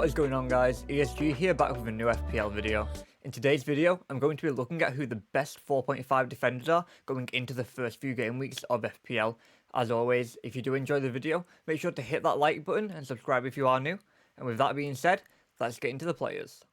What is going on, guys? ESG here, back with a new FPL video. In today's video, I'm going to be looking at who the best 4.5 defenders are going into the first few game weeks of FPL. As always, if you do enjoy the video, make sure to hit that like button and subscribe if you are new. And with that being said, let's get into the players.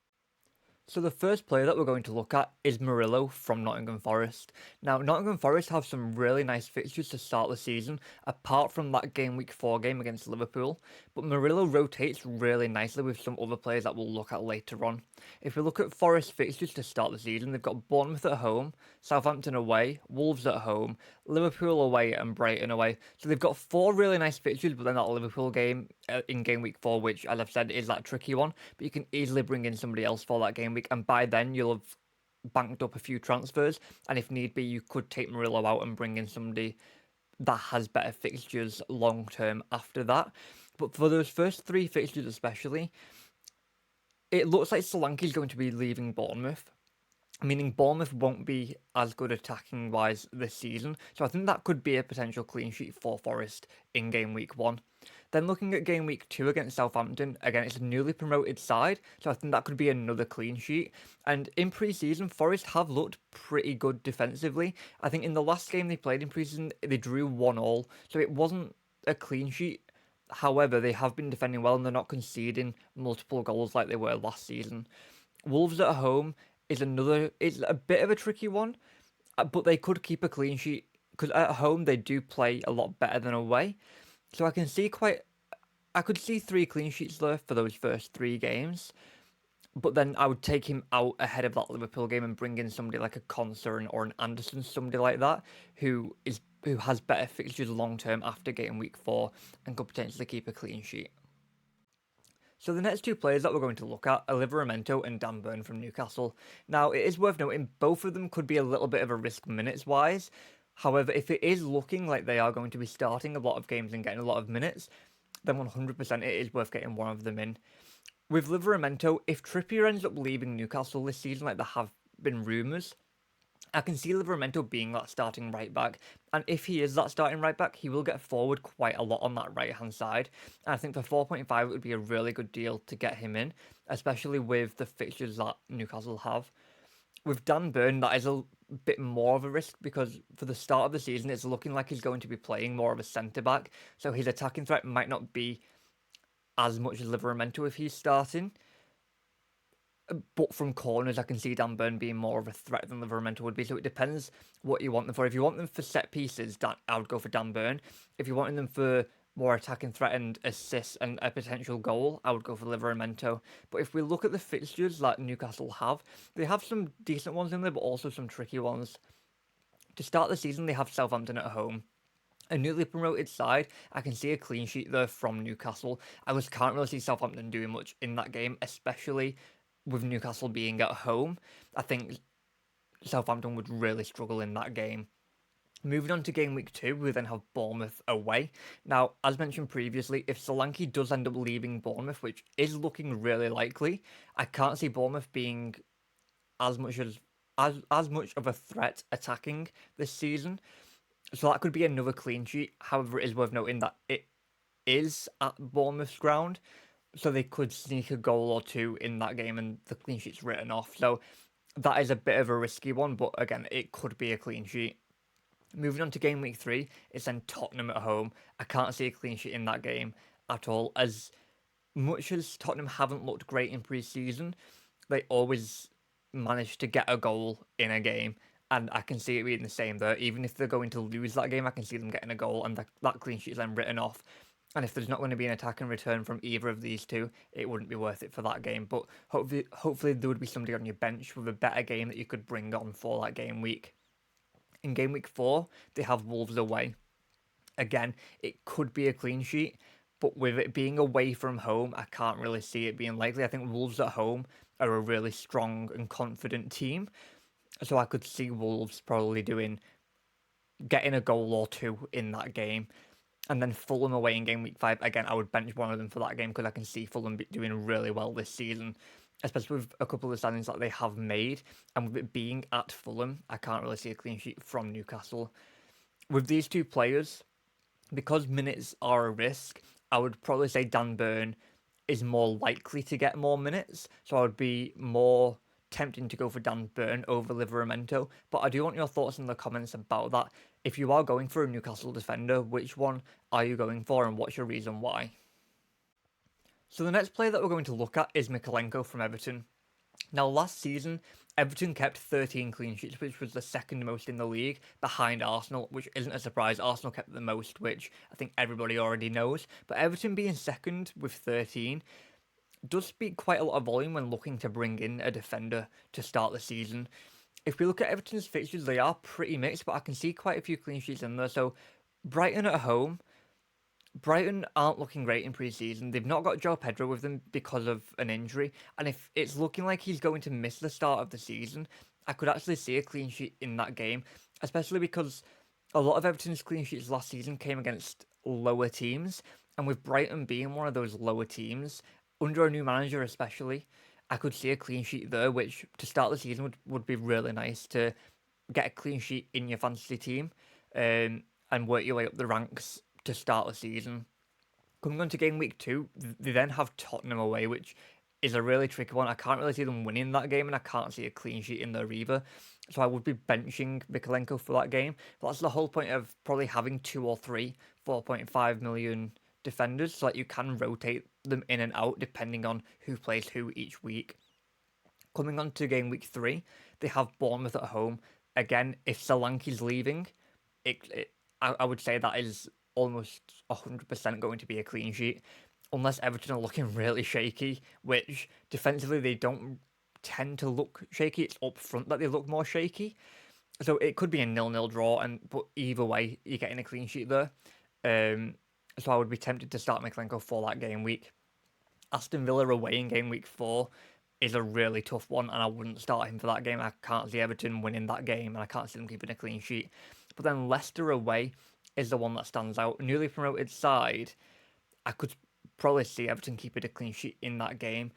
So the first player that we're going to look at is Murillo from Nottingham Forest. Now, Nottingham Forest have some really nice fixtures to start the season, apart from that game week 4 game against Liverpool, but Murillo rotates really nicely with some other players that we'll look at later on. If we look at Forest fixtures to start the season, they've got Bournemouth at home, Southampton away, Wolves at home, Liverpool away and Brighton away. So they've got 4 really nice fixtures, but then that Liverpool game in game week 4, which, as I've said, is that tricky one, but you can easily bring in somebody else for that game week, and by then you'll have banked up a few transfers, and if need be, you could take Murillo out and bring in somebody that has better fixtures long term after that. But for those first 3 fixtures especially, it looks like Solanke's going to be leaving Bournemouth, meaning Bournemouth won't be as good attacking wise this season, so I think that could be a potential clean sheet for Forest in game week 1. Then looking at game week 2 against Southampton, again, it's a newly promoted side, so I think that could be another clean sheet. And in pre-season, Forest have looked pretty good defensively. I think in the last game they played in pre-season, they drew 1-1, so it wasn't a clean sheet. However, they have been defending well and they're not conceding multiple goals like they were last season. Wolves at home is a bit of a tricky one, but they could keep a clean sheet because at home they do play a lot better than away. So I could see 3 clean sheets there for those first 3 games, but then I would take him out ahead of that Liverpool game and bring in somebody like a Konsa or an Andersen, somebody like that, who has better fixtures long term after game week 4 and could potentially keep a clean sheet. So the next 2 players that we're going to look at are Livramento and Dan Burn from Newcastle. Now, it is worth noting both of them could be a little bit of a risk minutes-wise. However, if it is looking like they are going to be starting a lot of games and getting a lot of minutes, then 100% it is worth getting one of them in. With Livramento, if Trippier ends up leaving Newcastle this season, like there have been rumours, I can see Livramento being that starting right back, and if he is that starting right back, he will get forward quite a lot on that right hand side, and I think for 4.5 it would be a really good deal to get him in, especially with the fixtures that Newcastle have. With Dan Burn, that is a bit more of a risk because for the start of the season, it's looking like he's going to be playing more of a centre-back, so his attacking threat might not be as much as Livramento if he's starting. But from corners, I can see Dan Burn being more of a threat than Livramento would be, so it depends what you want them for. If you want them for set pieces, I would go for Dan Burn. If you're wanting them for more attacking threat and assists and a potential goal, I would go for Livramento. But if we look at the fixtures that Newcastle have, they have some decent ones in there, but also some tricky ones. To start the season, they have Southampton at home. A newly promoted side, I can see a clean sheet there from Newcastle. I just can't really see Southampton doing much in that game, especially with Newcastle being at home. I think Southampton would really struggle in that game. Moving on to game week 2, we then have Bournemouth away. Now, as mentioned previously, if Solanke does end up leaving Bournemouth, which is looking really likely, I can't see Bournemouth being as much of a threat attacking this season. So that could be another clean sheet. However, it is worth noting that it is at Bournemouth's ground, so they could sneak a goal or 2 in that game and the clean sheet's written off. So that is a bit of a risky one, but again, it could be a clean sheet. Moving on to game week 3, it's then Tottenham at home. I can't see a clean sheet in that game at all. As much as Tottenham haven't looked great in pre-season, they always manage to get a goal in a game. And I can see it being the same there. Even if they're going to lose that game, I can see them getting a goal and that clean sheet is then written off. And if there's not going to be an attack and return from either of these 2, it wouldn't be worth it for that game. But hopefully there would be somebody on your bench with a better game that you could bring on for that game week. In game week 4, they have Wolves away. Again, it could be a clean sheet, but with it being away from home, I can't really see it being likely. I think Wolves at home are a really strong and confident team, so I could see Wolves probably getting a goal or 2 in that game. And then Fulham away in game week 5, again, I would bench one of them for that game because I can see Fulham doing really well this season, especially with a couple of signings that they have made. And with it being at Fulham, I can't really see a clean sheet from Newcastle. With these 2 players, because minutes are a risk, I would probably say Dan Burn is more likely to get more minutes, so I would be more tempting to go for Dan Burn over Livramento. But I do want your thoughts in the comments about that. If you are going for a Newcastle defender, which one are you going for, and what's your reason why? So the next player that we're going to look at is Mykolenko from Everton. Now, last season, Everton kept 13 clean sheets, which was the second most in the league, behind Arsenal, which isn't a surprise. Arsenal kept the most, which I think everybody already knows. But Everton being second with 13 does speak quite a lot of volume when looking to bring in a defender to start the season. If we look at Everton's fixtures, they are pretty mixed, but I can see quite a few clean sheets in there. So, Brighton at home, Brighton aren't looking great in pre-season. They've not got Joe Pedro with them because of an injury, and if it's looking like he's going to miss the start of the season, I could actually see a clean sheet in that game, especially because a lot of Everton's clean sheets last season came against lower teams, and with Brighton being one of those lower teams, under a new manager especially, I could see a clean sheet there, which to start the season would be really nice to get a clean sheet in your fantasy team, and work your way up the ranks to start the season. Coming on to game week 2, they then have Tottenham away, which is a really tricky one. I can't really see them winning that game, and I can't see a clean sheet in there either. So I would be benching Mykolenko for that game. But that's the whole point of probably having 2 or 3 4.5 million defenders, so that you can rotate them in and out depending on who plays who each week. Coming on to game week 3, they have Bournemouth at home. Again, if Solanke's leaving, I would say that is almost 100% going to be a clean sheet, unless Everton are looking really shaky, which defensively they don't tend to look shaky. It's up front that they look more shaky. So it could be a 0-0 draw, but either way, you're getting a clean sheet there. So I would be tempted to start Mykolenko for that game week. Aston Villa away in game week 4 is a really tough one, and I wouldn't start him for that game. I can't see Everton winning that game, and I can't see them keeping a clean sheet. But then Leicester away is the one that stands out. Newly promoted side, I could probably see Everton keeping a clean sheet in that game.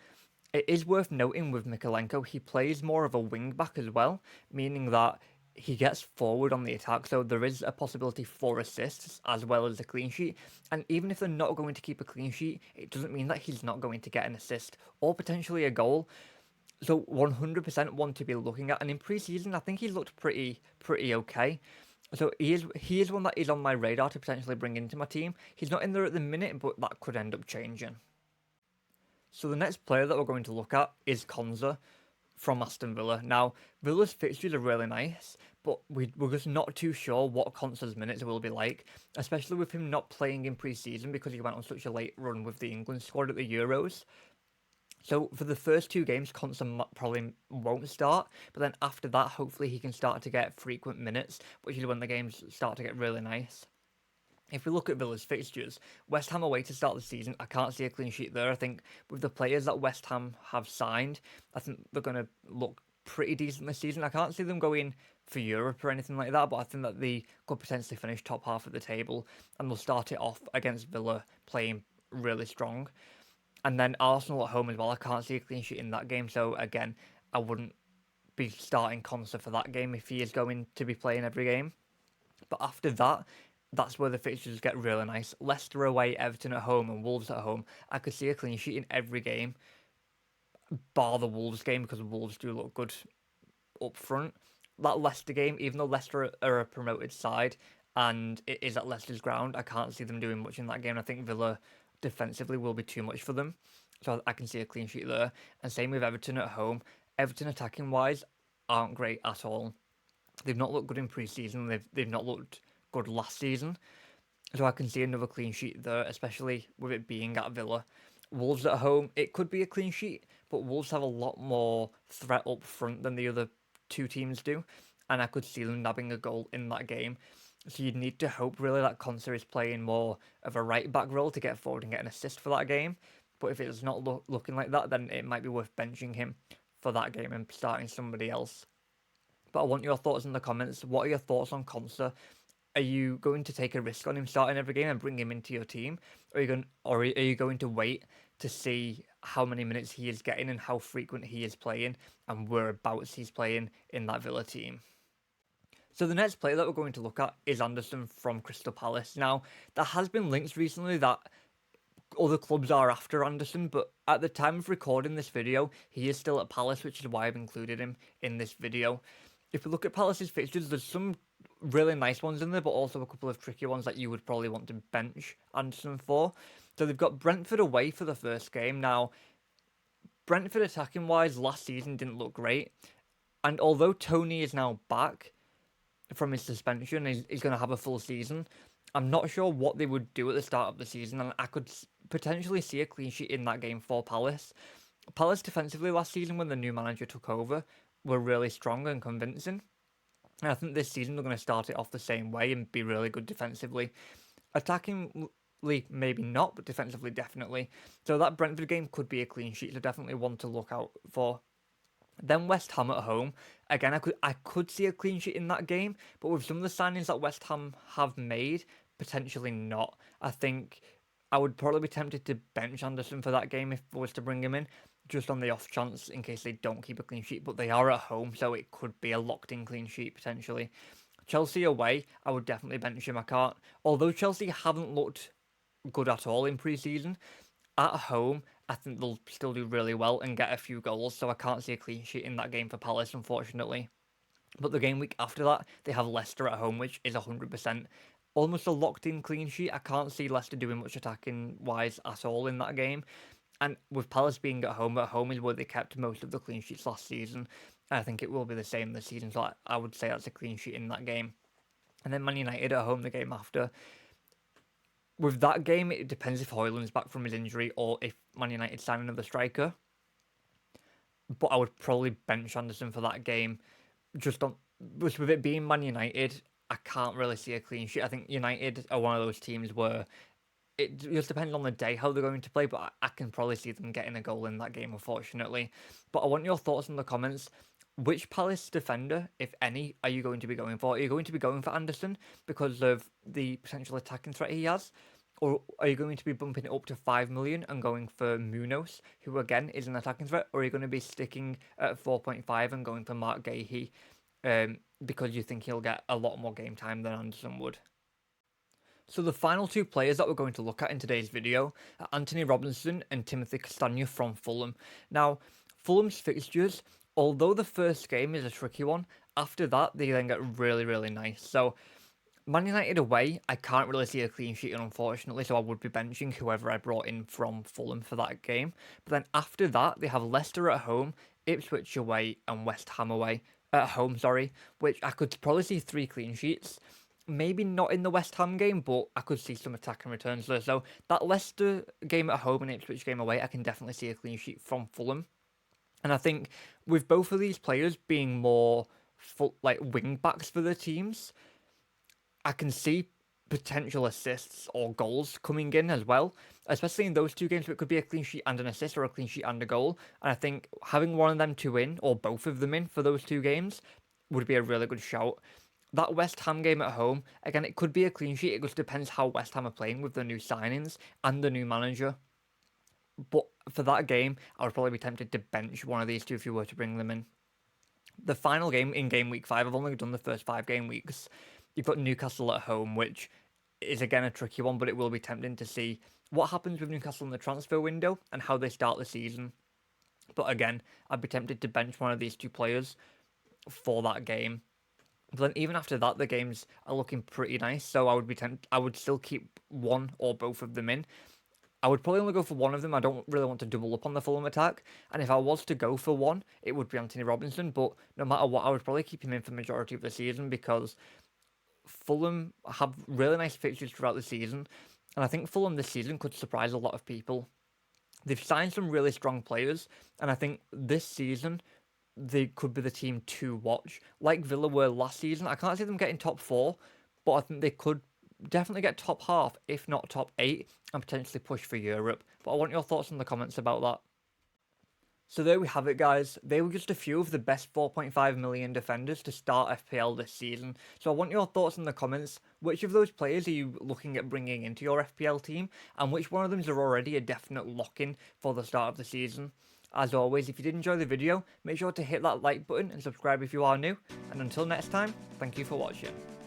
It is worth noting with Mykolenko, he plays more of a wing back as well, meaning that he gets forward on the attack, so there is a possibility for assists as well as a clean sheet. And even if they're not going to keep a clean sheet, it doesn't mean that he's not going to get an assist or potentially a goal. So 100% one to be looking at. And in pre-season, I think he's looked pretty okay. So he is one that is on my radar to potentially bring into my team. He's not in there at the minute, but that could end up changing. So the next player that we're going to look at is Konsa from Aston Villa. Now, Villa's fixtures are really nice, but we're just not too sure what Konsa's minutes will be like, especially with him not playing in pre-season because he went on such a late run with the England squad at the Euros. So for the first 2 games, Konsa probably won't start, but then after that, hopefully he can start to get frequent minutes, which is when the games start to get really nice. If we look at Villa's fixtures, West Ham away to start the season, I can't see a clean sheet there. I think with the players that West Ham have signed, I think they're going to look pretty decent this season. I can't see them going for Europe or anything like that, but I think that they could potentially finish top half of the table, and they'll start it off against Villa playing really strong. And then Arsenal at home as well, I can't see a clean sheet in that game, so again, I wouldn't be starting Konsa for that game if he is going to be playing every game. But after that, that's where the fixtures get really nice. Leicester away, Everton at home, and Wolves at home. I could see a clean sheet in every game, bar the Wolves game, because Wolves do look good up front. That Leicester game, even though Leicester are a promoted side, and it is at Leicester's ground, I can't see them doing much in that game. I think Villa defensively will be too much for them. So I can see a clean sheet there. And same with Everton at home. Everton attacking wise aren't great at all. They've not looked good in pre-season. They've not looked good last season. So I can see another clean sheet there, especially with it being at Villa. Wolves at home, it could be a clean sheet, but Wolves have a lot more threat up front than the other 2 teams do, and I could see them nabbing a goal in that game. So you'd need to hope really that Konsa is playing more of a right back role to get forward and get an assist for that game. But if it's not looking like that, then it might be worth benching him for that game and starting somebody else. But I want your thoughts in the comments. What are your thoughts on Konsa? Are you going to take a risk on him starting every game and bring him into your team? Or are you going to wait to see how many minutes he is getting and how frequent he is playing and whereabouts he's playing in that Villa team? So the next player that we're going to look at is Andersen from Crystal Palace. Now, there has been links recently that other clubs are after Andersen, but at the time of recording this video, he is still at Palace, which is why I've included him in this video. If we look at Palace's fixtures, there's some really nice ones in there, but also a couple of tricky ones that you would probably want to bench Andersen for. So they've got Brentford away for the first game. Now, Brentford attacking wise last season didn't look great, and although Tony is now back from his suspension, he's going to have a full season. I'm not sure what they would do at the start of the season, and I could potentially see a clean sheet in that game for Palace. Palace defensively last season, when the new manager took over, were really strong and convincing. And I think this season they're going to start it off the same way and be really good defensively. Attacking, maybe not, but defensively definitely. So that Brentford game could be a clean sheet, so definitely one to look out for. Then West Ham at home. Again, I could see a clean sheet in that game, but with some of the signings that West Ham have made, potentially not. I think I would probably be tempted to bench Andersen for that game if I was to bring him in, just on the off chance in case they don't keep a clean sheet. But they are at home, so it could be a locked-in clean sheet potentially. Chelsea away, I would definitely bench him. I can't. Although Chelsea haven't looked good at all in pre-season, at home, I think they'll still do really well and get a few goals, so I can't see a clean sheet in that game for Palace, unfortunately. But the game week after that, they have Leicester at home, which is 100% almost a locked-in clean sheet. I can't see Leicester doing much attacking-wise at all in that game. And with Palace being at home is where they kept most of the clean sheets last season. And I think it will be the same this season, so I would say that's a clean sheet in that game. And then Man United at home the game after. With that game, it depends if Højlund's back from his injury or if Man United sign another striker. But I would probably bench Andersen for that game. Just with it being Man United, I can't really see a clean sheet. I think United are one of those teams where it just depends on the day how they're going to play, but I can probably see them getting a goal in that game, unfortunately. But I want your thoughts in the comments. Which Palace defender, if any, are you going to be going for? Are you going to be going for Andersen because of the potential attacking threat he has? Or are you going to be bumping it up to 5 million and going for Munoz, who again is an attacking threat? Or are you going to be sticking at 4.5 and going for Mark Gahey because you think he'll get a lot more game time than Andersen would? So the final two players that we're going to look at in today's video are Anthony Robinson and Timothy Castagne from Fulham. Now, Fulham's fixtures, although the first game is a tricky one, after that they then get really, really nice. So Man United away, I can't really see a clean sheet, unfortunately, so I would be benching whoever I brought in from Fulham for that game. But then after that, they have Leicester at home, Ipswich away, and West Ham away. At home, sorry, which I could probably see 3 clean sheets. Maybe not in the West Ham game, but I could see some attack and returns there. So that Leicester game at home and Ipswich game away, I can definitely see a clean sheet from Fulham. And I think with both of these players being more wing backs for the teams, I can see potential assists or goals coming in as well, especially in those two games where it could be a clean sheet and an assist or a clean sheet and a goal. And I think having one of them two in, or both of them in for those two games, would be a really good shout. That West Ham game at home, again, it could be a clean sheet. It just depends how West Ham are playing with the new signings and the new manager. But for that game, I would probably be tempted to bench one of these two if you were to bring them in. The final game in game week 5, I've only done the first 5 game weeks. You've got Newcastle at home, which is again a tricky one, but it will be tempting to see what happens with Newcastle in the transfer window and how they start the season. But again, I'd be tempted to bench one of these two players for that game. But then even after that, the games are looking pretty nice, so I would still keep one or both of them in. I would probably only go for one of them. I don't really want to double up on the Fulham attack. And if I was to go for one, it would be Anthony Robinson. But no matter what, I would probably keep him in for the majority of the season because Fulham have really nice fixtures throughout the season. And I think Fulham this season could surprise a lot of people. They've signed some really strong players. And I think this season, they could be the team to watch. Like Villa were last season, I can't see them getting top 4, but I think they could definitely get top half, if not top 8, and potentially push for Europe. But I want your thoughts in the comments about that. So there we have it, guys. They were just a few of the best 4.5 million defenders to start FPL this season. So I want your thoughts in the comments. Which of those players are you looking at bringing into your FPL team? And which one of them is already a definite lock-in for the start of the season? As always, if you did enjoy the video, make sure to hit that like button and subscribe if you are new. And until next time, thank you for watching.